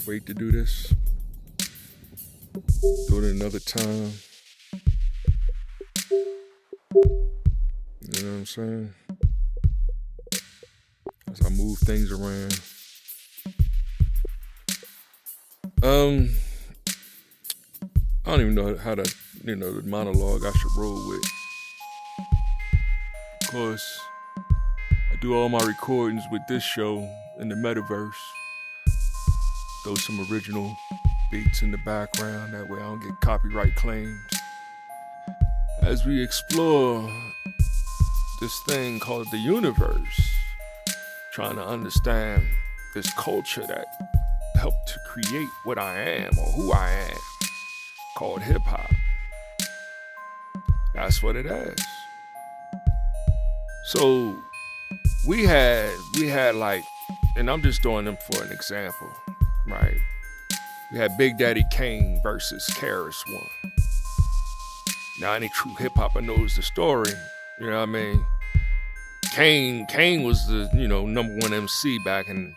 to wait to do this. Do it another time. You know what I'm saying? As I move things around. I don't even know how to, the monologue I should roll with. Of course, I do all my recordings with this show in the metaverse. Throw some original beats in the background, that way I don't get copyright claims. As we explore this thing called the universe, trying to understand this culture that helped to create what I am or who I am, called hip hop. That's what it is. So we had like, and I'm just doing them for an example, right? We had Big Daddy Kane versus KRS-One. Now any true hip hopper knows the story, you know what I mean? Kane was the, number one MC back in,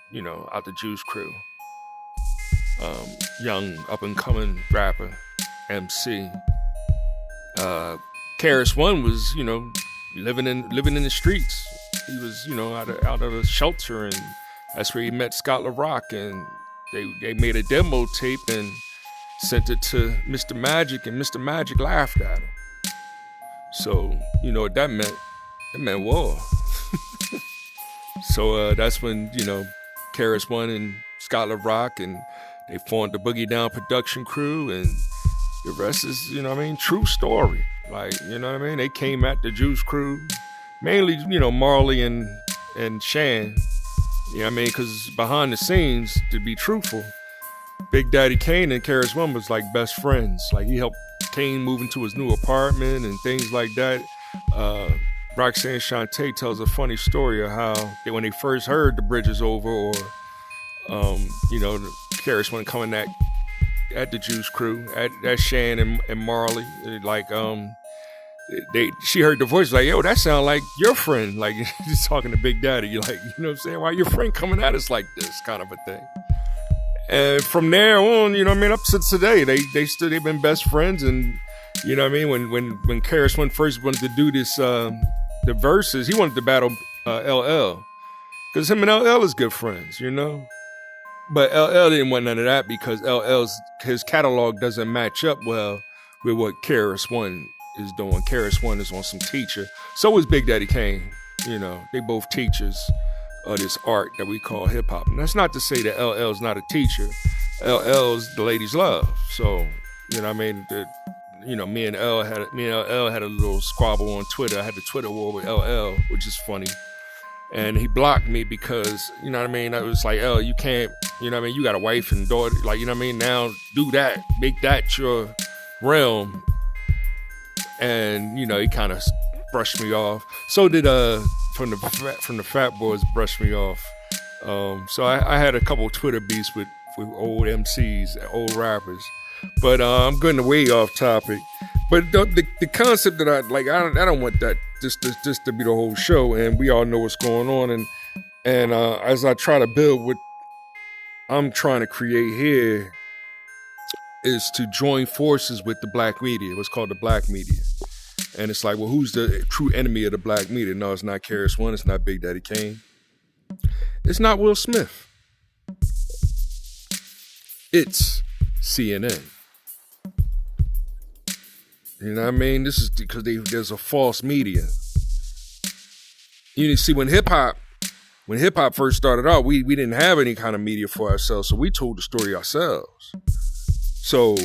out the Juice Crew. Young up and coming rapper, MC. KRS-One was, living in the streets. He was, out of a shelter, and that's where he met Scott LaRock, and they made a demo tape and sent it to Mr. Magic, and Mr. Magic laughed at him. So, you know what that meant? It meant war. So that's when, KRS-One and Scott LaRock, and they formed the Boogie Down production crew, and the rest is, true story. Like, they came at the Juice Crew, mainly, Marley and Shan, because behind the scenes, to be truthful, Big Daddy Kane and KRS-One was like best friends. Like, he helped Kane move into his new apartment and things like that. Roxanne Shante tells a funny story of how when they first heard The Bridge Is Over, or KRS-One coming at the Juice Crew, at Shan and Marley, like she heard the voice, like, yo, that sound like your friend, like he's talking to Big Daddy, like, you know what I'm saying, why your friend coming at us like this, kind of a thing. And from there on, up to today, they've been best friends. And when KRS-One first wanted to do this, the verses, he wanted to battle LL, because him and LL is good friends, But LL didn't want none of that, because his catalog doesn't match up well with what KRS-One is doing. KRS-One is on some teacher. So is Big Daddy Kane. They both teachers of this art that we call hip hop. And that's not to say that LL's not a teacher. LL's the ladies' love. So, me and LL had a little squabble on Twitter. I had the Twitter war with LL, which is funny. And he blocked me because, I was like, you can't, you got a wife and daughter, like, now do that, make that your realm. And, he kind of brushed me off. So did, from the Fat Boys brushed me off. So I had a couple of Twitter beefs with old MCs, old rappers. But I'm going way off topic. But the concept that I don't want that just to be the whole show, and we all know what's going on. And as I try to build what I'm trying to create here, is to join forces with the black media, what's called the black media. And it's like, well, who's the true enemy of the black media? No, it's not KRS-One, it's not Big Daddy Kane, it's not Will Smith. It's CNN. You know what I mean? This is because there's a false media. You see, when hip hop first started out, we didn't have any kind of media for ourselves, so we told the story ourselves. So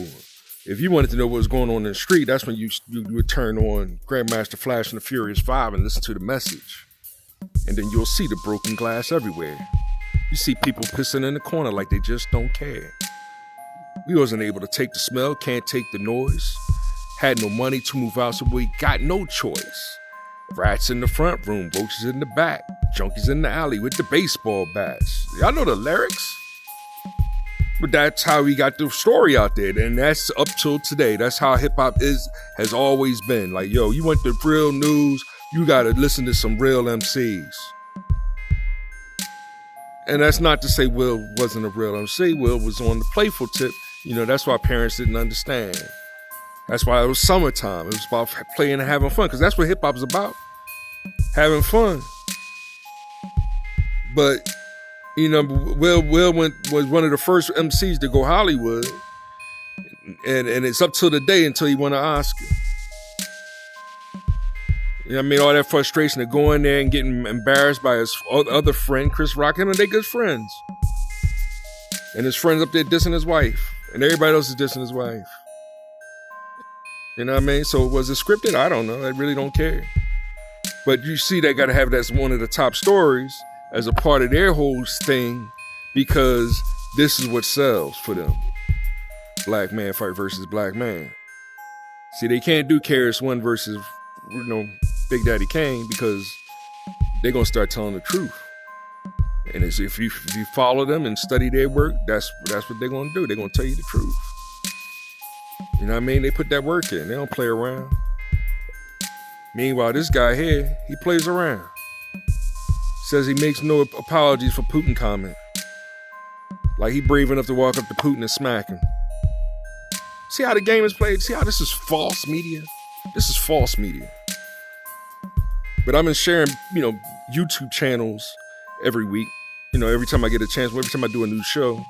if you wanted to know what was going on in the street, that's when you would turn on Grandmaster Flash and the Furious 5 and listen to the message. And then you'll see the broken glass everywhere. You see people pissing in the corner like they just don't care. We wasn't able to take the smell, can't take the noise. Had no money to move out, so we got no choice. Rats in the front room, roaches in the back, junkies in the alley with the baseball bats. Y'all know the lyrics? But that's how we got the story out there, and that's up till today. That's how hip-hop has always been. Like, yo, you want the real news, you gotta listen to some real MCs. And that's not to say Will wasn't a real MC. Will was on the playful tip. You know, that's why parents didn't understand. That's why it was summertime. It was about playing and having fun, because that's what hip hop is about. Having fun. But, you know, Will was one of the first MCs to go Hollywood. And it's up till the day until he won an Oscar. You know what I mean? All that frustration of going there and getting embarrassed by his other friend, Chris Rock. Him and they good friends. And his friends up there dissing his wife. And everybody else is dissing his wife. You know what I mean? So was it scripted? I don't know. I really don't care. But you see, they got to have that as one of the top stories as a part of their whole thing, because this is what sells for them. Black man fight versus black man. See, they can't do KRS-One versus, you know, Big Daddy Kane, because they're going to start telling the truth. And it's, if you follow them and study their work, that's what they're going to do. They're going to tell you the truth. You know what I mean? They put that work in. They don't play around. Meanwhile, this guy here, he plays around. Says he makes no apologies for Putin comment. Like he brave enough to walk up to Putin and smack him. See how the game is played? See how this is false media? This is false media. But I've been sharing, you know, YouTube channels every week. You know, every time I get a chance, every time I do a new show.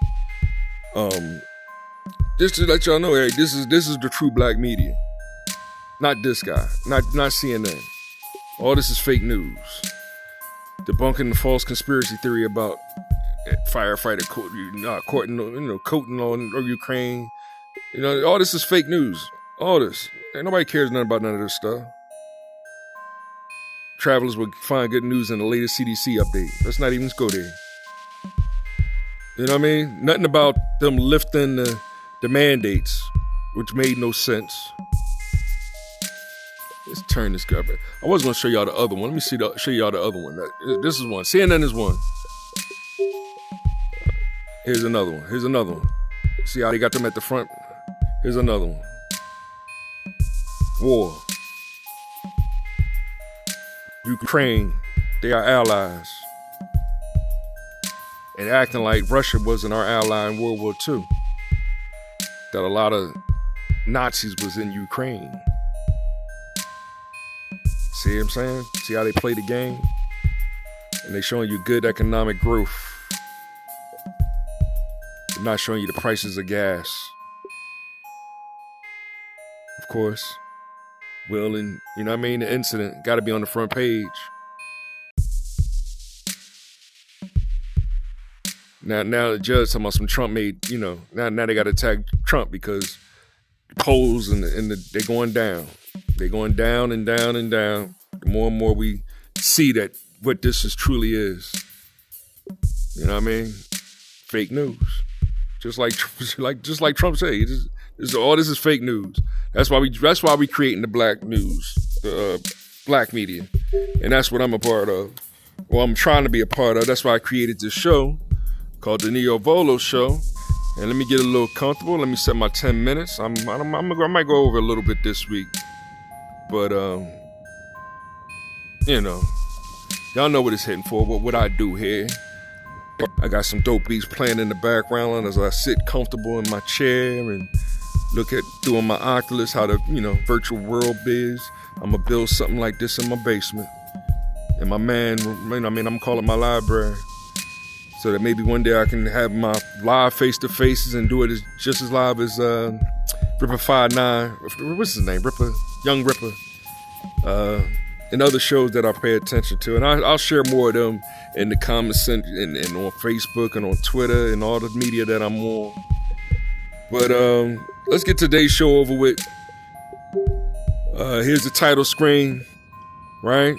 Just to let y'all know, hey, this is the true black media. Not this guy. Not CNN. All this is fake news. Debunking the false conspiracy theory about firefighter coating on Ukraine. You know, all this is fake news. All this. Ain't nobody cares nothing about none of this stuff. Travelers will find good news in the latest CDC update. Let's not even go there. You know what I mean? Nothing about them lifting the mandates, which made no sense. Let's turn this guy back. I was going to show y'all the other one. Let me show y'all the other one. This is one. CNN is one. Here's another one. Here's another one. See how they got them at the front? Here's another one. War. Ukraine. They are allies. And acting like Russia wasn't our ally in World War II. That a lot of Nazis was in Ukraine. See what I'm saying? See how they play the game? And they showing you good economic growth. They're not showing you the prices of gas. Of course. Will and, you know what I mean? The incident got to be on the front page. Now the judge talking about some Trump made, you know, now they got to attack Trump because polls and they're going down. They're going down and down and down. The more and more we see that what this is truly is. You know what I mean? Fake news. Just like Trump said, all this is fake news. That's why we creating the black news, the black media, and that's what I'm a part of. Well, I'm trying to be a part of. That's why I created this show called the Neo Volo Show. And let me get a little comfortable. Let me set my 10 minutes. I might go over a little bit this week, but you know, y'all know what it's hitting for. What I do here. I got some dope beats playing in the background as I sit comfortable in my chair and look at through my Oculus how the, you know, virtual world is. I'm gonna build something like this in my basement. And my man, I'm gonna call it my library. So that maybe one day I can have my live face-to-faces and do it just as live as Ripper 5'9". What's his name? Young Ripper. And other shows that I pay attention to. And I'll share more of them in the comments and on Facebook and on Twitter and all the media that I'm on. But let's get today's show over with. Here's the title screen, right?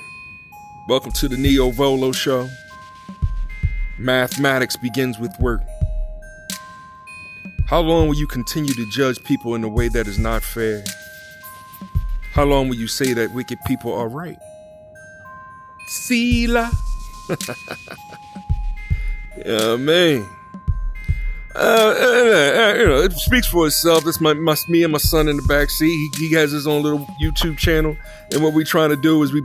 Welcome to the Neo Volo Show. Mathematics begins with work. How long will you continue to judge people in a way that is not fair? How long will you say that wicked people are right? Sila. Yeah, man. You know, it speaks for itself. It's me and my son in the backseat. He has his own little YouTube channel, and what we're trying to do is we're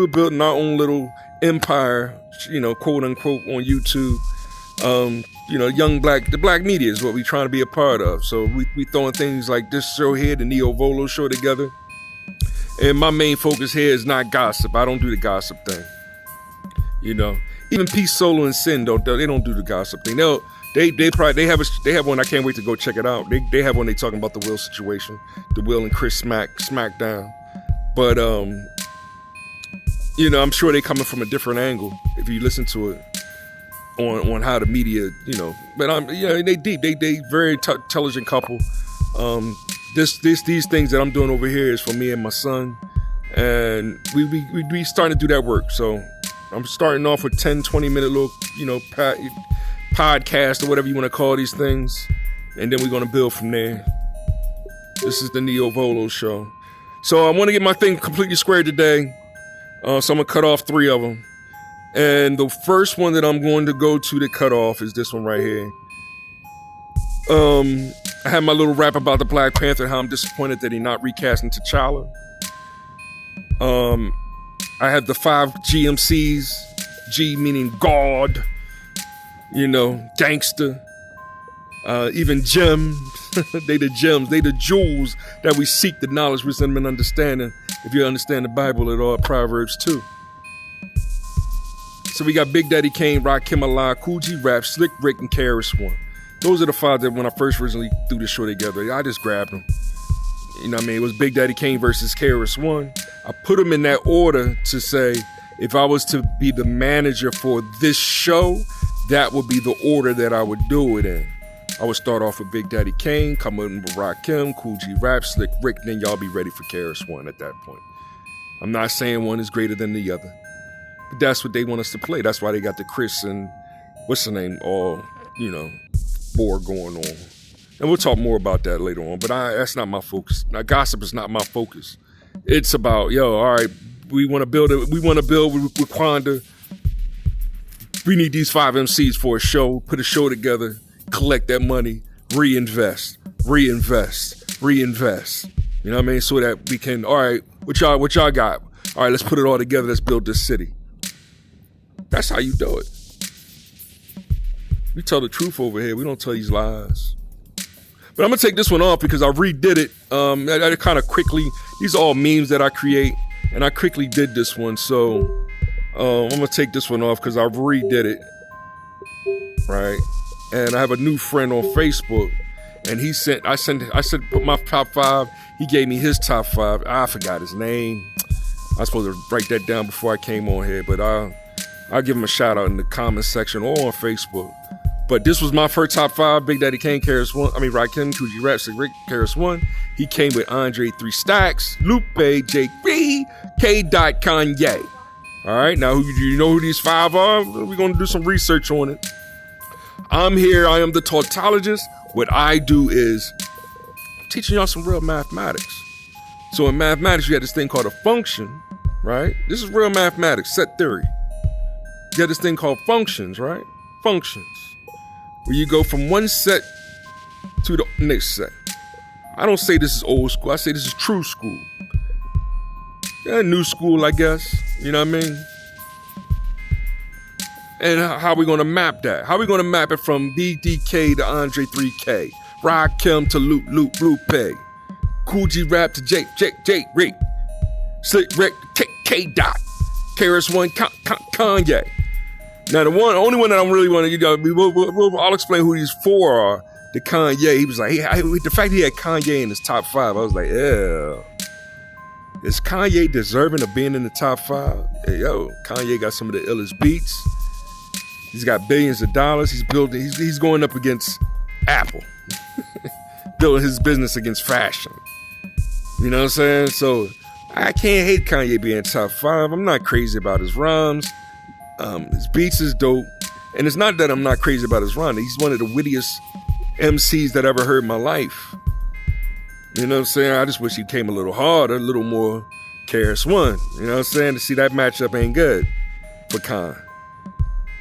building our own little empire, you know, quote unquote, on YouTube. The black media is what we trying to be a part of. So we throwing things like this show here, the Neo Volo Show together. And my main focus here is not gossip. I don't do the gossip thing. Even Peace, Solo, and Sin don't do the gossip thing. They have one. I can't wait to go check it out. They have one. They talking about the Will situation, the Will and Chris Smackdown. But I'm sure they coming from a different angle if you listen to it on how the media, But they deep. They very intelligent couple. These things that I'm doing over here is for me and my son, and we starting to do that work. So I'm starting off with 10-20 minute little podcast or whatever you want to call these things, and then we're going to build from there. This is the Neo Volo Show. So I want to get my thing completely squared today, so I'm going to cut off 3 of them. And the first one that I'm going to go to cut off is this one right here. I had my little rap about the Black Panther, how I'm disappointed that he's not recasting T'Challa. I had the 5 GMCs, G meaning God, gangster, even gems. They the gems, they the jewels that we seek, the knowledge, wisdom, and understanding. If you understand the Bible at all, Proverbs 2. So we got Big Daddy Kane, Rakim Allah, Kool G Rap, Slick Rick, and KRS-One. Those are the 5 that when I first originally threw this show together, I just grabbed them. It was Big Daddy Kane versus KRS-One. I put them in that order to say, if I was to be the manager for this show, that would be the order that I would do it in. I would start off with Big Daddy Kane, come in with Rakim, Kool G Rap, Slick Rick, then y'all be ready for KRS-One at that point. I'm not saying one is greater than the other. But that's what they want us to play. That's why they got the Chris and what's the name, all, war going on. And we'll talk more about that later on, but that's not my focus. Now, gossip is not my focus. It's about, all right, we want to build with Quanda. We need these 5 MCs for a show, put a show together, collect that money, reinvest. You know what I mean? So that we can, all right, what y'all got? All right, let's put it all together. Let's build this city. That's how you do it. We tell the truth over here. We don't tell these lies. But I'm going to take this one off because I redid it. I kind of quickly, these are all memes that I create, and I quickly did this one. So I'm going to take this one off because I redid it. Right? And I have a new friend on Facebook, and I put my top 5. He gave me his top 5. I forgot his name. I was supposed to write that down before I came on here, but I'll give him a shout out in the comment section or on Facebook. But this was my first top 5. Big Daddy Kane, Rakim, Kool G Rap, Rick, KRS-One. He came with Andre 3 Stacks, Lupe, Jake B, K. Kanye. All right, now you know who these 5 are? We're going to do some research on it. I'm here. I am the tautologist. What I do is teaching y'all some real mathematics. So in mathematics, you have this thing called a function, right? This is real mathematics, set theory. You have this thing called functions, right? Functions. Where you go from one set to the next set. I don't say this is old school. I say this is true school. Yeah, new school, I guess. You know what I mean? And how are we going to map that? How are we going to map it from BDK to Andre 3K? Rakim to Lupe. Kool G Rap to Jake Rick. Slick Rick to K. KRS-One, Kanye. Now, the only one that I really want to, I'll explain who these 4 are. The Kanye, he was like, the fact he had Kanye in his top 5, I was like, yeah. Is Kanye deserving of being in the top 5? Hey, Kanye got some of the illest beats. He's got billions of dollars. He's going up against Apple. Building his business against fashion. You know what I'm saying? So, I can't hate Kanye being top 5. I'm not crazy about his rhymes. His beats is dope. And it's not that I'm not crazy about his rhyme. He's one of the wittiest MCs that I ever heard in my life. You know what I'm saying? I just wish he came a little harder, a little more KRS-One. You know what I'm saying? To see that matchup ain't good for Kanye.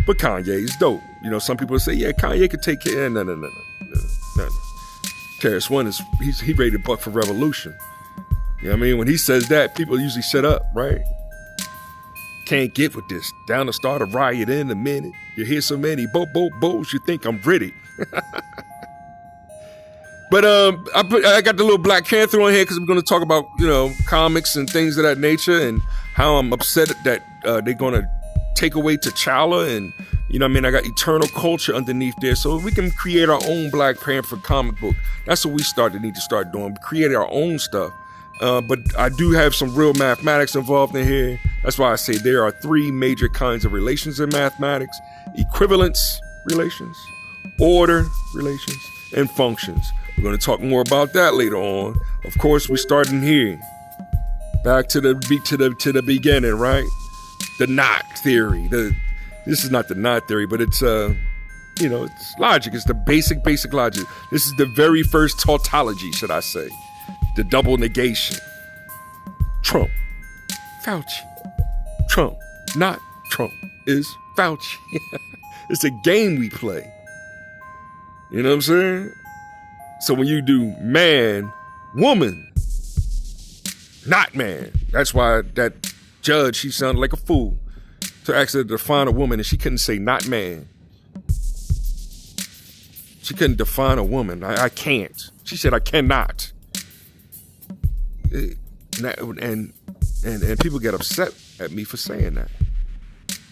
But Kanye's dope. You know, some people say, yeah, Kanye could take care. No. KRS-One he ready to buck for revolution. You know what I mean? When he says that, people usually shut up, right? Can't get with this. Down to start a riot in a minute. You hear so many bows, you think I'm ready. But I got the little Black Panther on here because I'm going to talk about, comics and things of that nature, and how I'm upset that they're going to take away T'Challa, and I got Eternal Culture underneath there, so we can create our own Black Panther comic book. That's what we need to start doing, create our own stuff. But I do have some real mathematics involved in here. That's why I say there are 3 major kinds of relations in mathematics: equivalence relations, order relations, and functions. We're going to talk more about that later on. Of course, we're starting here. Back to the beginning, right? The knot theory. This is not the knot theory, but it's it's logic. It's the basic logic. This is the very first tautology, should I say? The double negation. Trump, Fauci. Trump, not Trump, is Fauci. It's a game we play. You know what I'm saying? So when you do man, woman, not man, that's why that judge, she sounded like a fool to actually define a woman, and she couldn't say not man. She couldn't define a woman. I can't. She said I cannot. And people get upset at me for saying that.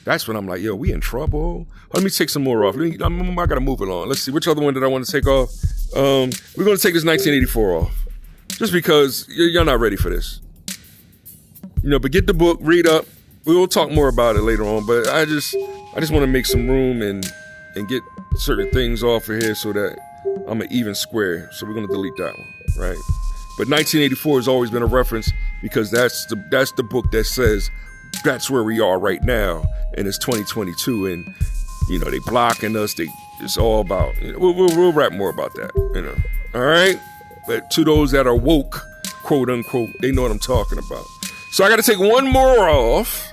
That's when I'm like, yo, we in trouble. Let me take some more off. I gotta move it on. Let's see, which other one did I want to take off? We're gonna take this 1984 off, just because you're not ready for this. But get the book, read up. We will talk more about it later on. But I just want to make some room and get certain things off of here so that I'm an even square. So we're gonna delete that one, right? But 1984 has always been a reference because that's the book that says that's where we are right now, and it's 2022, and they blocking us. It's all about. We'll rap more about that. All right. But to those that are woke, quote unquote, they know what I'm talking about. So I got to take one more off.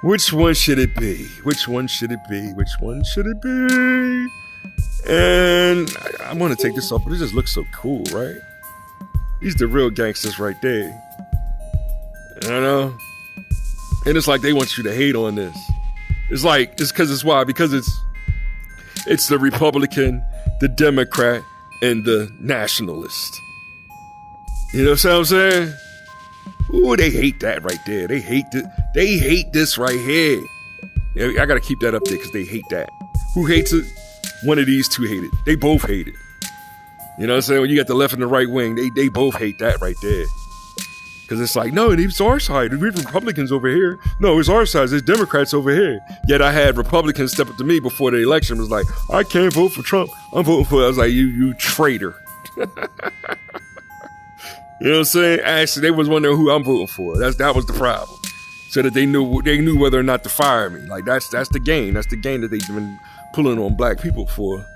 Which one should it be? Which one should it be? Which one should it be? And I'm gonna take this off, but it just looks so cool, right? These the real gangsters right there. And it's like they want you to hate on this. It's why? Because it's the Republican, the Democrat, and the nationalist. You know what I'm saying? Ooh, they hate that right there. They hate this right here. Yeah, I gotta keep that up there because they hate that. Who hates it? One of these two hate it. They both hate it. You know what I'm saying? When you got the left and the right wing, they both hate that right there. Because it's like, no, it's our side. We Republicans over here. No, it's our side. It's Democrats over here. Yet I had Republicans step up to me before the election. Was like, I can't vote for Trump. I'm voting for. I was like, you traitor. You know what I'm saying? Actually, they was wondering who I'm voting for. That was the problem. So that they knew whether or not to fire me. Like that's the game. That's the game that they've been pulling on black people for,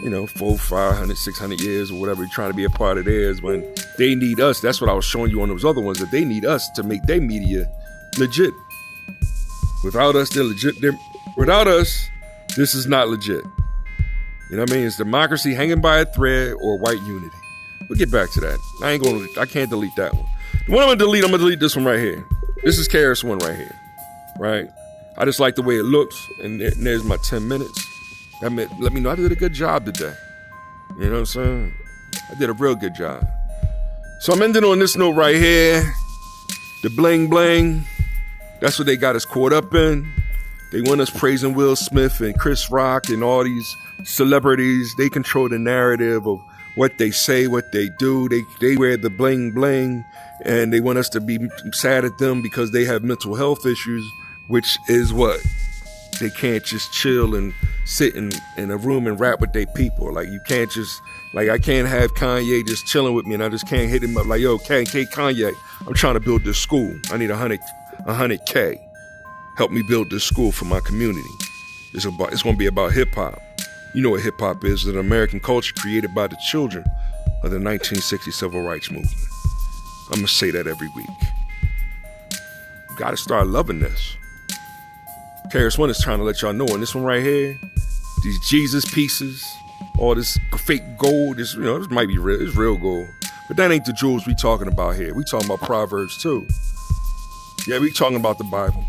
400, 500, 600 years or whatever, trying to be a part of theirs when they need us. That's what I was showing you on those other ones, that they need us to make their media legit. Without us, they're legit. Without us, this is not legit. You know what I mean? It's democracy hanging by a thread or white unity. We'll get back to that. I can't delete that one. The one I'm going to delete this one right here. This is KRS-One right here, right? I just like the way it looks, and there's my 10 minutes. Let me know I did a good job today. You know what I'm saying? I did a real good job. So I'm ending on this note right here. The bling bling. That's what they got us caught up in. They want us praising Will Smith and Chris Rock and all these celebrities. They control the narrative of what they say, what they do. They wear the bling bling, and they want us to be sad at them because they have mental health issues, which is what? They can't just chill and sit in a room and rap with their people. Like, you can't just, like, I can't have Kanye just chilling with me and I just can't hit him up like, yo, Kanye, I'm trying to build this school. I need 100K. Help me build this school for my community. It's going to be about hip hop. You know what hip hop is, an American culture created by the children of the 1960 Civil Rights Movement. I'm going to say that every week. You got to start loving this. KRS-One is trying to let y'all know on this one right here, these Jesus pieces, all this fake gold, this might be real, it's real gold. But that ain't the jewels we talking about here. We talking about Proverbs too. Yeah, we talking about the Bible.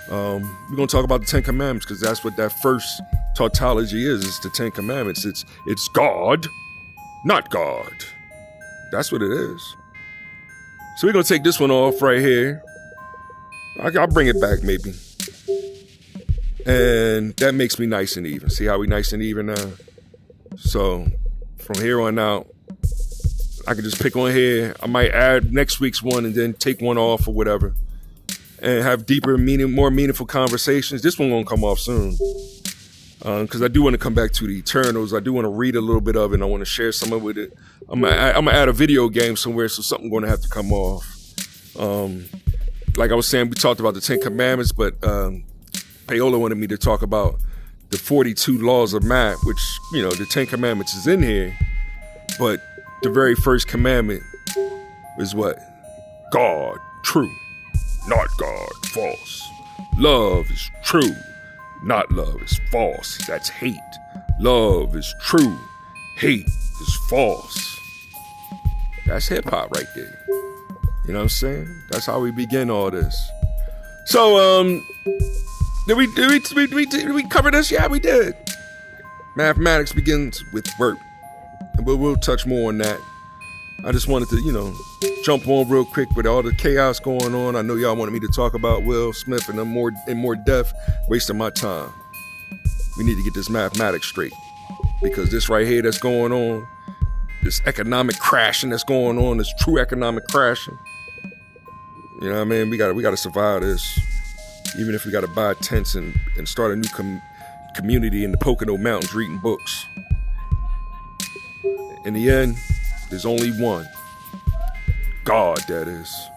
We're gonna talk about the Ten Commandments because that's what that first tautology is. It's the Ten Commandments. It's God, not God. That's what it is. So we're gonna take this one off right here. I'll bring it back maybe. And that makes me nice and even. See how we nice and even now? So from here on out, I can just pick on here. I might add next week's one and then take one off or whatever. And have deeper, more meaningful conversations. This one won't come off soon. Because I do want to come back to the Eternals. I do want to read a little bit of it and I want to share some of it. I'm gonna add a video game somewhere, so something's going to have to come off. Like I was saying, we talked about the Ten Commandments, but Paola wanted me to talk about the 42 laws of math, which, the Ten Commandments is in here, but the very first commandment is what? God, true, not God, false. Love is true, not love is false. That's hate. Love is true, hate is false. That's hip hop right there. You know what I'm saying? That's how we begin all this. So, did we cover this? Yeah, we did. Mathematics begins with work. And we'll touch more on that. I just wanted to, jump on real quick with all the chaos going on. I know y'all wanted me to talk about Will Smith and in more depth, wasting my time. We need to get this mathematics straight. Because this right here that's going on, this economic crashing that's going on, this true economic crashing. You know what I mean? We gotta survive this. Even if we gotta buy tents and start a new community in the Pocono Mountains reading books. In the end, there's only one. God, that is.